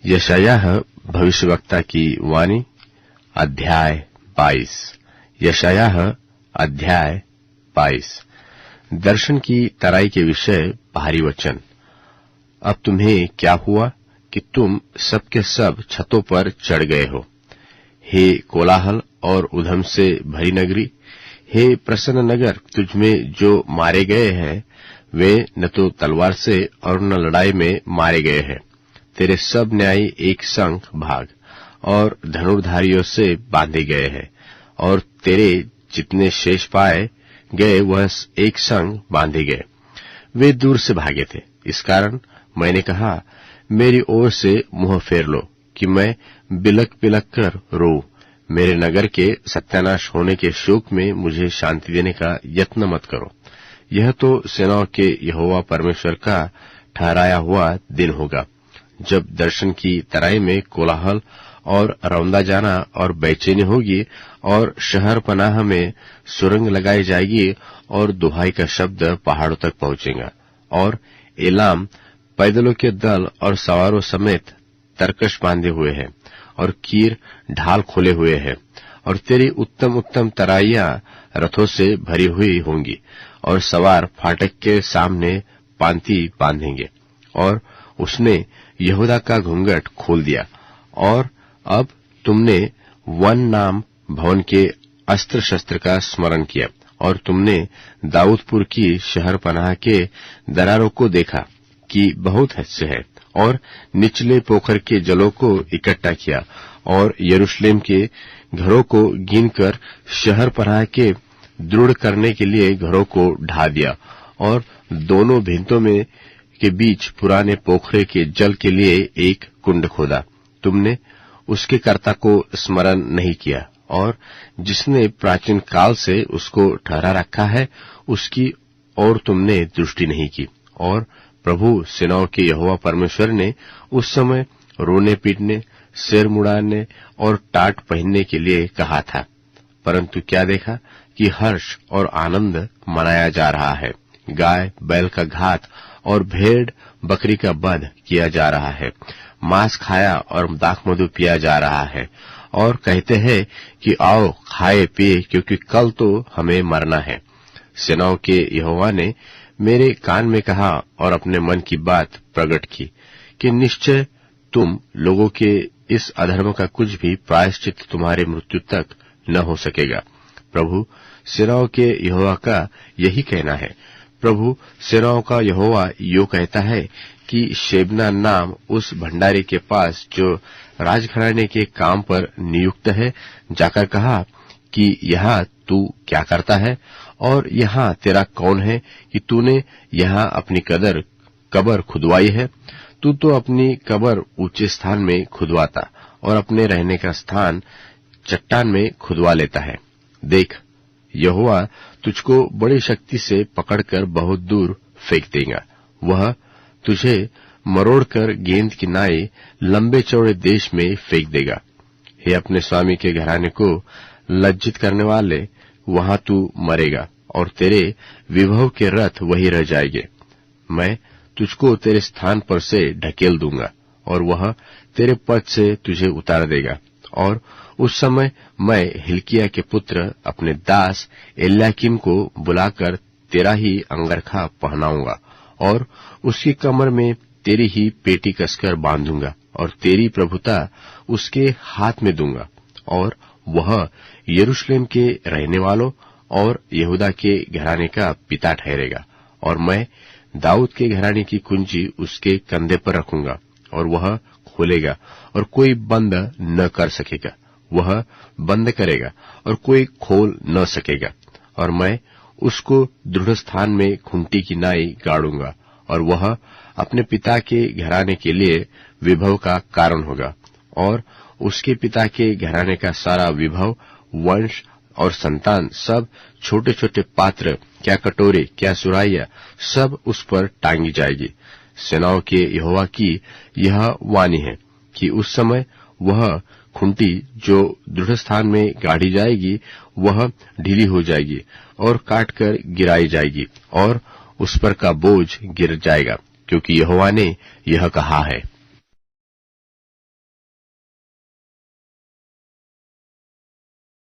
यशायाह भविष्यवक्ता की वाणी अध्याय 22। यशायाह अध्याय 22। दर्शन की तराई के विषय भारी वचन। अब तुम्हें क्या हुआ कि तुम सब के सब छतों पर चढ़ गए हो, हे कोलाहल और उधम से भरी नगरी, हे प्रसन्न नगर, तुझमें जो मारे गए हैं वे न तो तलवार से और न लड़ाई में मारे गए हैं। तेरे सब न्यायी एक संग भाग और धनुर्धारियों से बांधे गए हैं, और तेरे जितने शेष पाए गए वह एक संग बांधे गए। वे दूर से भागे थे, इस कारण मैंने कहा, मेरी ओर से मुंह फेर लो कि मैं बिलक बिलक कर रोऊं। मेरे नगर के सत्यानाश होने के शोक में मुझे शांति देने का यत्न मत करो। यह तो सेनाओं के यहोवा परमेश्वर का ठहराया हुआ दिन होगा, जब दर्शन की तराई में कोलाहल और रौंदा जाना और बेचैनी होगी, और शहर पनाह में सुरंग लगाई जाएगी, और दुहाई का शब्द पहाड़ों तक पहुंचेगा। और एलाम पैदलों के दल और सवारों समेत तरकश बांधे हुए हैं, और कीर ढाल खोले हुए हैं, और तेरी उत्तम उत्तम तराइयां रथों से भरी हुई होंगी, और सवार फाटक के सामने पांति बांधेंगे। और उसने यहूदा का घूंघट खोल दिया, और अब तुमने वन नाम भवन के अस्त्र शस्त्र का स्मरण किया, और तुमने दाऊदपुर की शहर पनाह के दरारों को देखा कि बहुत से है, और निचले पोखर के जलों को इकट्ठा किया, और यरूशलेम के घरों को गिनकर शहर पनाह के दृढ़ करने के लिए घरों को ढा दिया, और दोनों भिंतों में के बीच पुराने पोखरे के जल के लिए एक कुंड खोदा। तुमने उसके कर्ता को स्मरण नहीं किया, और जिसने प्राचीन काल से उसको ठहरा रखा है उसकी और तुमने दृष्टि नहीं की। और प्रभु सेनाओं के यहोवा परमेश्वर ने उस समय रोने पीटने, सिर मुड़ाने और टाट पहनने के लिए कहा था, परंतु क्या देखा कि हर्ष और आनंद मनाया जा रहा है। गाय बैल का घात और भेड़ बकरी का वध किया जा रहा है, मांस खाया और दाख मधु पिया जा रहा है, और कहते हैं कि आओ खाए पिए, क्योंकि कल तो हमें मरना है। सेनाओं के यहोवा ने मेरे कान में कहा और अपने मन की बात प्रकट की कि निश्चय तुम लोगों के इस अधर्म का कुछ भी प्रायश्चित तुम्हारे मृत्यु तक न हो सकेगा। प्रभु सेनाओं के यहोवा का यही कहना है। प्रभु सेनाओं का यहोवा यो कहता है कि शेबना नाम उस भंडारी के पास जो राजघराने के काम पर नियुक्त है जाकर कहा कि यहाँ तू क्या करता है, और यहाँ तेरा कौन है कि तूने यहाँ अपनी कबर खुदवाई है। तू तो अपनी कबर ऊंचे स्थान में खुदवाता और अपने रहने का स्थान चट्टान में खुदवा लेता है। देख, यहोवा तुझको बड़ी शक्ति से पकड़कर बहुत दूर फेंक देगा। वह तुझे मरोड़कर गेंद की नाई लंबे चौड़े देश में फेंक देगा। हे अपने स्वामी के घराने को लज्जित करने वाले, वहां तू मरेगा और तेरे विभव के रथ वही रह जाएंगे। मैं तुझको तेरे स्थान पर से ढकेल दूंगा, और वह तेरे पद से तुझे उतार देगा। और उस समय मैं हिल्किय्याह के पुत्र अपने दास एल्याकीम को बुलाकर तेरा ही अंगरखा पहनाऊंगा, और उसकी कमर में तेरी ही पेटी कसकर बांधूंगा, और तेरी प्रभुता उसके हाथ में दूंगा। और वह यरूशलेम के रहने वालों और यहूदा के घराने का पिता ठहरेगा, और मैं दाऊद के घराने की कुंजी उसके कंधे पर रखूंगा, और वह खोलेगा और कोई बंद न कर सकेगा, वह बंद करेगा और कोई खोल न सकेगा। और मैं उसको दृढ़ स्थान में खूंटी की नाई गाड़ूंगा, और वह अपने पिता के घराने के लिए विभव का कारण होगा। और उसके पिता के घराने का सारा विभव, वंश और संतान, सब छोटे छोटे पात्र, क्या कटोरे क्या सुराइयां, सब उस पर टांगी जाएगी। सेनाओं के यहोवा की यह वाणी है कि उस समय वह खूंटी जो दृढ़ स्थान में गाड़ी जाएगी वह ढीली हो जाएगी और काटकर गिराई जाएगी, और उस पर का बोझ गिर जाएगा, क्योंकि यहोवा ने यह कहा है।